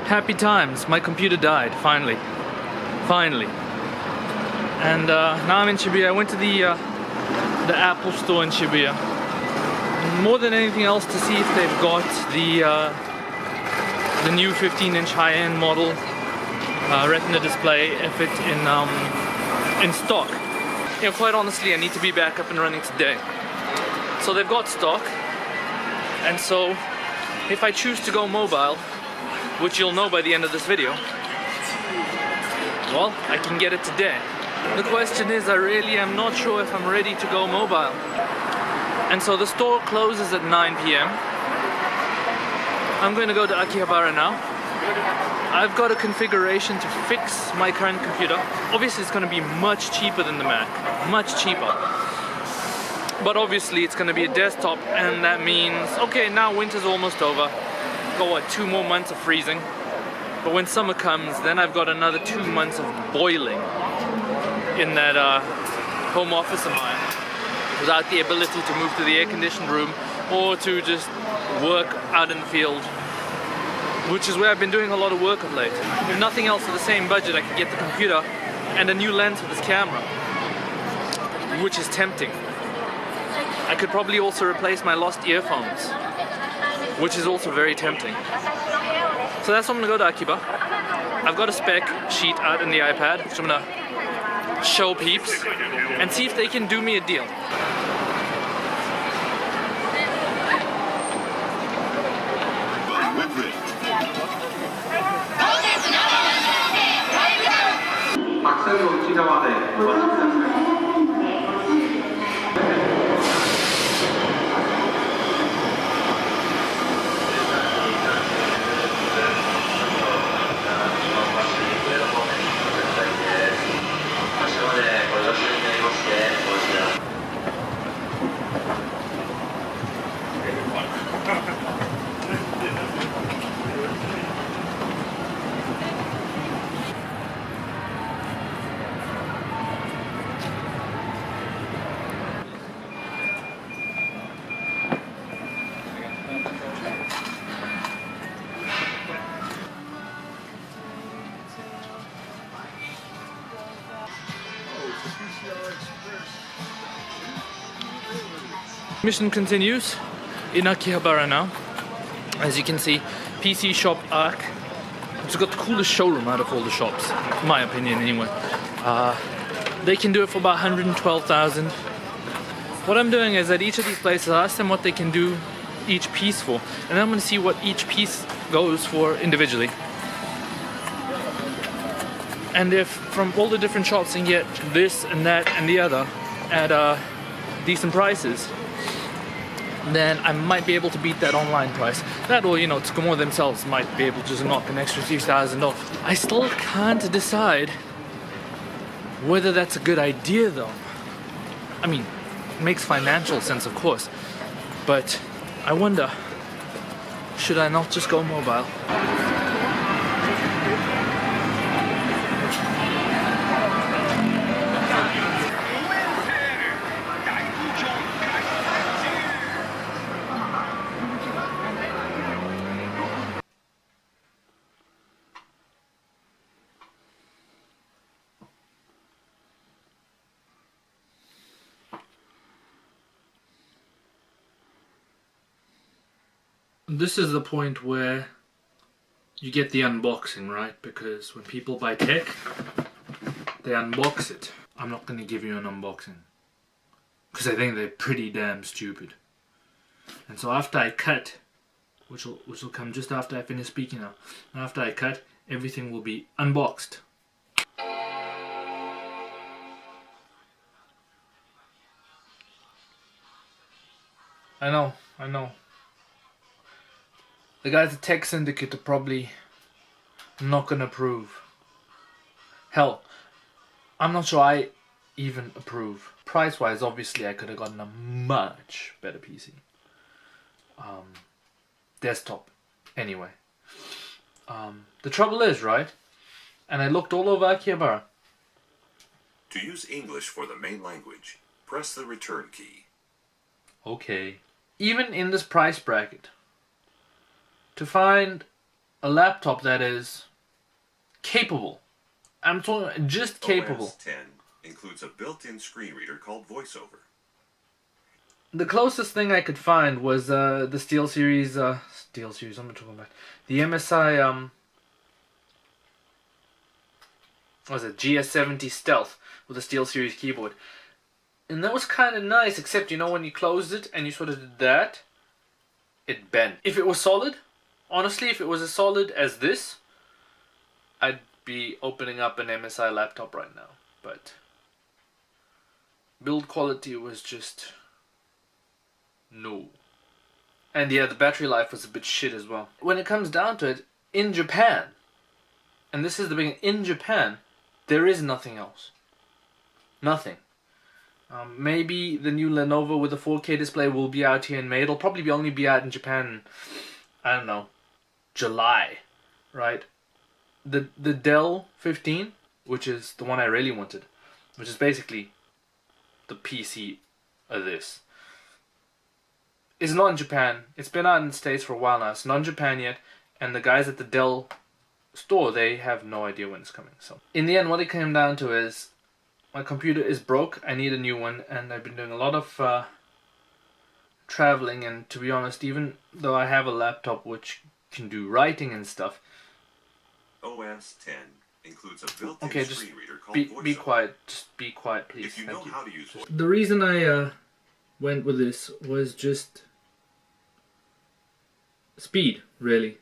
Happy times, my computer died, finally. And now I'm in Shibuya. I went to the Apple store in Shibuya. More than anything else to see if they've got the new 15-inch high-end model Retina display, if it's in stock. You know, quite honestly, I need to be back up and running today. So they've got stock, and so if I choose to go mobile, which you'll know by the end of this video, well, I can get it today. The question is, I really am not sure if I'm ready to go mobile. And so the store closes at 9 p.m. I'm going to go to Akihabara now. I've got a configuration to fix my current computer. Obviously it's going to be much cheaper than the Mac, much cheaper. But obviously it's going to be a desktop, and that means, okay, now winter's almost over. Got what, 2 more months of freezing. But when summer comes, then I've got another 2 months of boiling in that home office of mine, without the ability to move to the air-conditioned room or to just work out in the field, which is where I've been doing a lot of work of late. If nothing else, for the same budget, I could get the computer and a new lens for this camera, which is tempting. I could probably also replace my lost earphones, which is also very tempting. So that's why I'm gonna go to Akiba. I've got a spec sheet out in the iPad, which I'm gonna show peeps and see if they can do me a deal. Mission continues in Akihabara now. As you can see, PC Shop Arc, which has got the coolest showroom out of all the shops, in my opinion anyway. They can do it for about 112,000. What I'm doing is at each of these places, I ask them what they can do each piece for, and then I'm going to see what each piece goes for individually. And if from all the different shops you can get this and that and the other at decent prices, then I might be able to beat that online price. That, or, you know, Tsukumo themselves might be able to just knock an extra 3,000 off. I still can't decide whether that's a good idea though. I mean, it makes financial sense, of course, but I wonder, should I not just go mobile? This is the point where you get the unboxing, right? Because when people buy tech, they unbox it. I'm not going to give you an unboxing, because I think they're pretty damn stupid. And so after I cut, which will come just after I finish speaking now, after I cut, everything will be unboxed. I know. The guys at Tech Syndicate are probably not gonna approve. Hell, I'm not sure I even approve. Price-wise, obviously, I could have gotten a much better PC. Desktop, anyway. The trouble is, right? And I looked all over Akihabara. To use English for the main language, press the return key. Okay. Even in this price bracket, to find a laptop that is capable. I'm talking just capable. OS 10 includes a built-in screen reader called VoiceOver. The closest thing I could find was the SteelSeries. SteelSeries. I'm talking about the MSI. What was it? GS70 Stealth with a SteelSeries keyboard, and that was kind of nice. Except when you closed it and you sort of did that, it bent. If it was solid, honestly, if it was as solid as this, I'd be opening up an MSI laptop right now. But build quality was just no. And yeah, the battery life was a bit shit as well. When it comes down to it, in Japan, and this is the beginning, in Japan, there is nothing else. Nothing. Maybe the new Lenovo with a 4K display will be out here in May. It'll probably only be out in Japan, I don't know, July, right? The Dell 15, which is the one I really wanted, which is basically the PC of this, is not in Japan. It's been out in the States for a while now. It's not in Japan yet, and the guys at the Dell store, they have no idea when it's coming. So in the end, what it came down to is my computer is broke. I need a new one, and I've been doing a lot of traveling. And to be honest, even though I have a laptop which can do writing and stuff, OS 10 includes a built-in screen reader called VoiceOver. Be quiet. Just be quiet, please. If you know how to use VoiceOver. The reason I went with this was just speed, really.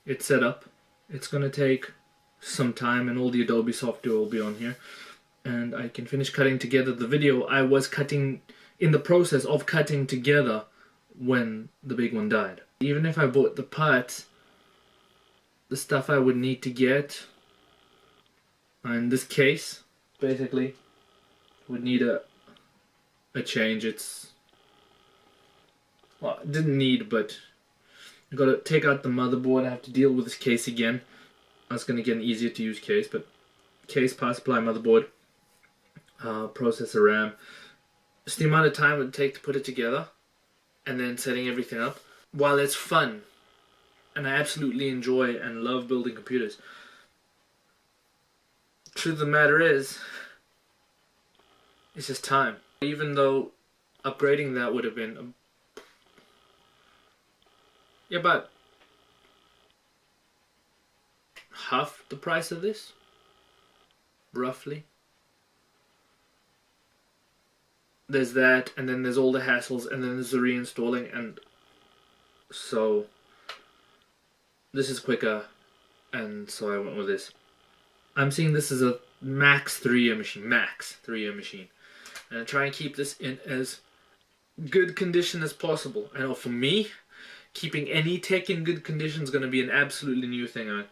It's set up. It's gonna take some time, and all the Adobe software will be on here, and I can finish cutting together the video I was cutting, in the process of cutting together, when the big one died. Even if I bought the parts, the stuff I would need to get, in this case, basically, would need a change. Well, it didn't need, but I gotta take out the motherboard. I have to deal with this case again. I was gonna get an easier to use case, but case, power supply, motherboard, processor, RAM. Just the amount of time it would take to put it together, and then setting everything up. While it's fun, and I absolutely enjoy and love building computers, truth of the matter is, it's just time. Even though upgrading that would have been about half the price of this, roughly. There's that, and then there's all the hassles, and then there's the reinstalling, and so this is quicker, and so I went with this. I'm seeing this as a max 3-year machine, and I try and keep this in as good condition as possible. I know for me, keeping any tech in good condition is going to be an absolutely new thing.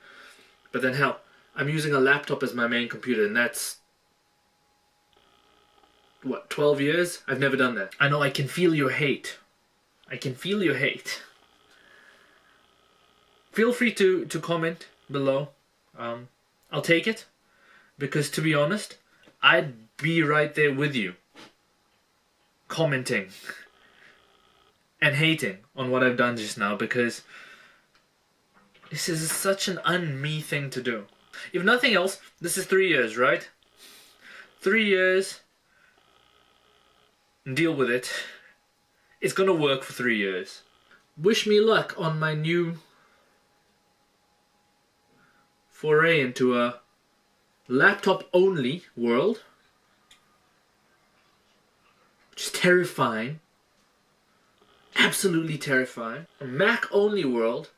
But then hell, I'm using a laptop as my main computer, and that's, what, 12 years? I've never done that. I know, I can feel your hate. I can feel your hate. Feel free to comment below. I'll take it, because to be honest, I'd be right there with you, commenting and hating on what I've done just now, because this is such an un-me thing to do. If nothing else, this is 3 years, right? 3 years, and deal with it. It's gonna work for 3 years. Wish me luck on my new foray into a laptop-only world, which is terrifying. Absolutely terrifying. A Mac-only world,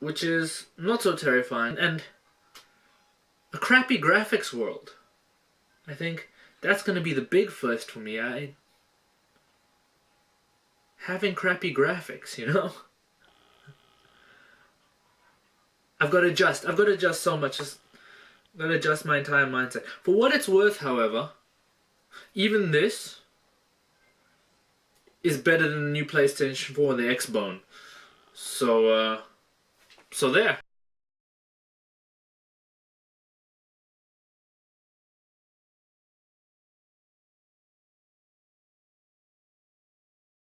which is not so terrifying, and a crappy graphics world. I think that's going to be the big first for me. Having crappy graphics, you know? I've got to adjust so much. I've got to adjust my entire mindset. For what it's worth, however, even this is better than the new PlayStation 4 and the Xbone. So there.